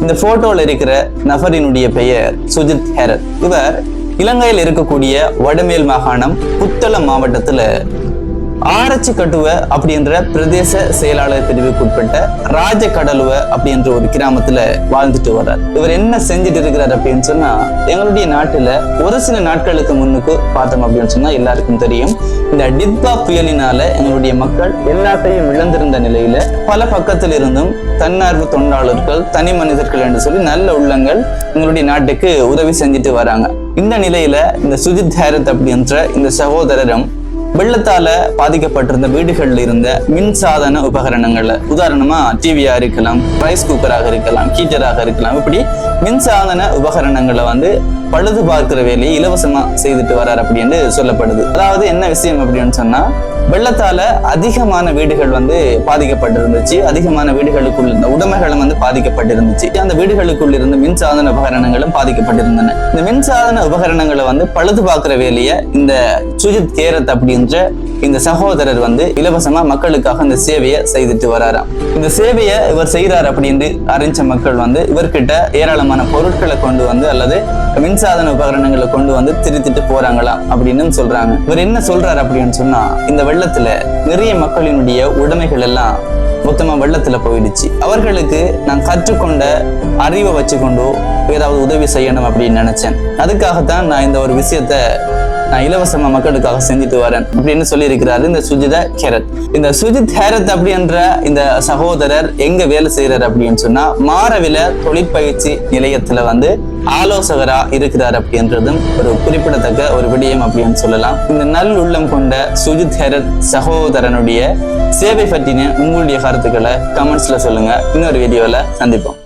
இந்த போட்டோல இருக்கிற நபரினுடைய பெயர் சுஜித் ஹேரத். இவர் இலங்கையில் இருக்கக்கூடிய வடமேல் மாகாணம் புத்தளம் மாவட்டத்துல ஆரச்சி கட்டுவ அப்படின்ற பிரதேச செயலாளர் பிரிவுக்குட்பட்ட ராஜகடலுவ அப்படின்ற ஒரு கிராமத்துல வாழ்ந்துட்டு வர்றார். இவர் என்ன செஞ்சுட்டு இருக்கிறார் அப்படின்னு சொன்னா, எங்களுடைய நாட்டுல ஒரு சில நாட்களுக்கு முன்னுக்கு பார்த்தோம் அப்படின்னு சொன்னா எல்லாருக்கும் தெரியும், இந்த டித்பா புயலினால எங்களுடைய மக்கள் எல்லாத்தையும் இழந்திருந்த நிலையில பல பக்கத்தில் இருந்தும் தன்னார்வ தொண்டாளர்கள், தனி மனிதர்கள் என்று சொல்லி நல்ல உள்ளங்கள் எங்களுடைய நாட்டுக்கு உதவி செஞ்சுட்டு வராங்க. இந்த நிலையில இந்த சுஜித் ஹேரத் அப்படின்ற இந்த சகோதரரும் வெள்ளத்தால பாதிக்கப்பட்டிருந்த வீடுகள்ல இருந்த மின்சாதன உபகரணங்கள்ல, உதாரணமா டிவியா இருக்கலாம், ரைஸ் குக்கராக இருக்கலாம், ஹீட்டராக இருக்கலாம், இப்படி மின்சாதன உபகரணங்களை பழுது பார்க்கிற வேலையை இலவசமா செய்துட்டு வர்றார் அப்படின்னு சொல்லப்படுது. அதாவது என்ன விஷயம் அப்படின்னு சொன்னா, வெள்ளத்தால அதிகமான வீடுகள் பாதிக்கப்பட்டிருந்துச்சு, அதிகமான வீடுகளுக்குள் இருந்த உடைமைகளும் பாதிக்கப்பட்டிருந்துச்சு. அந்த வீடுகளுக்குள் இருந்த மின்சாதன உபகரணங்களும் பாதிக்கப்பட்டிருந்தன. இந்த மின்சாதன உபகரணங்களை பழுது பார்க்கிற வேலையை இந்த சுஜித் ஹேரத் அப்படின்ற இந்த சகோதரர் இலவசமா மக்களுக்காக இந்த சேவையை செய்துட்டு வராராம். இந்த சேவையை இவர் செய்யறார் அப்படின்னு அறிஞ்ச மக்கள் இவர்கிட்ட ஏராளமான பொருட்களை கொண்டு அல்லது மின்சாதன உபகரணங்களை கொண்டு திருத்திட்டு போறாங்களாம் அப்படின்னு சொல்றாங்க. இவர் என்ன சொல்றாரு அப்படின்னு சொன்னா, இந்த வெள்ளத்துல நிறைய மக்களினுடைய உடைமைகள் எல்லாம் மொத்தமா வெள்ளத்துல போயிடுச்சு. அவர்களுக்கு நான் கற்றுக்கொண்ட அறிவை வச்சுக்கொண்டு ஏதாவது உதவி செய்யணும் அப்படின்னு நினைச்சேன். அதுக்காகத்தான் நான் இந்த ஒரு விஷயத்த நான் இலவசமா மக்களுக்காக செஞ்சுட்டு வரேன் அப்படின்னு சொல்லி இருக்கிறாரு இந்த சுஜித் ஹேரத். இந்த சுஜித் ஹேரத் அப்படின்ற இந்த சகோதரர் எங்க வேலை செய்யறாரு அப்படின்னு சொன்னா, மாரவில தொழிற்பயிற்சி நிலையத்துல ஆலோசகரா இருக்கிறார் அப்படின்றதும் ஒரு குறிப்பிடத்தக்க ஒரு விடயம் அப்படின்னு சொல்லலாம். இந்த நல்லுள்ளம் கொண்ட சுஜித் ஹேரத் சகோதரனுடைய சேவை பற்றின உங்களுடைய கருத்துக்களை கமெண்ட்ஸ்ல சொல்லுங்க. இன்னொரு வீடியோல சந்திப்போம்.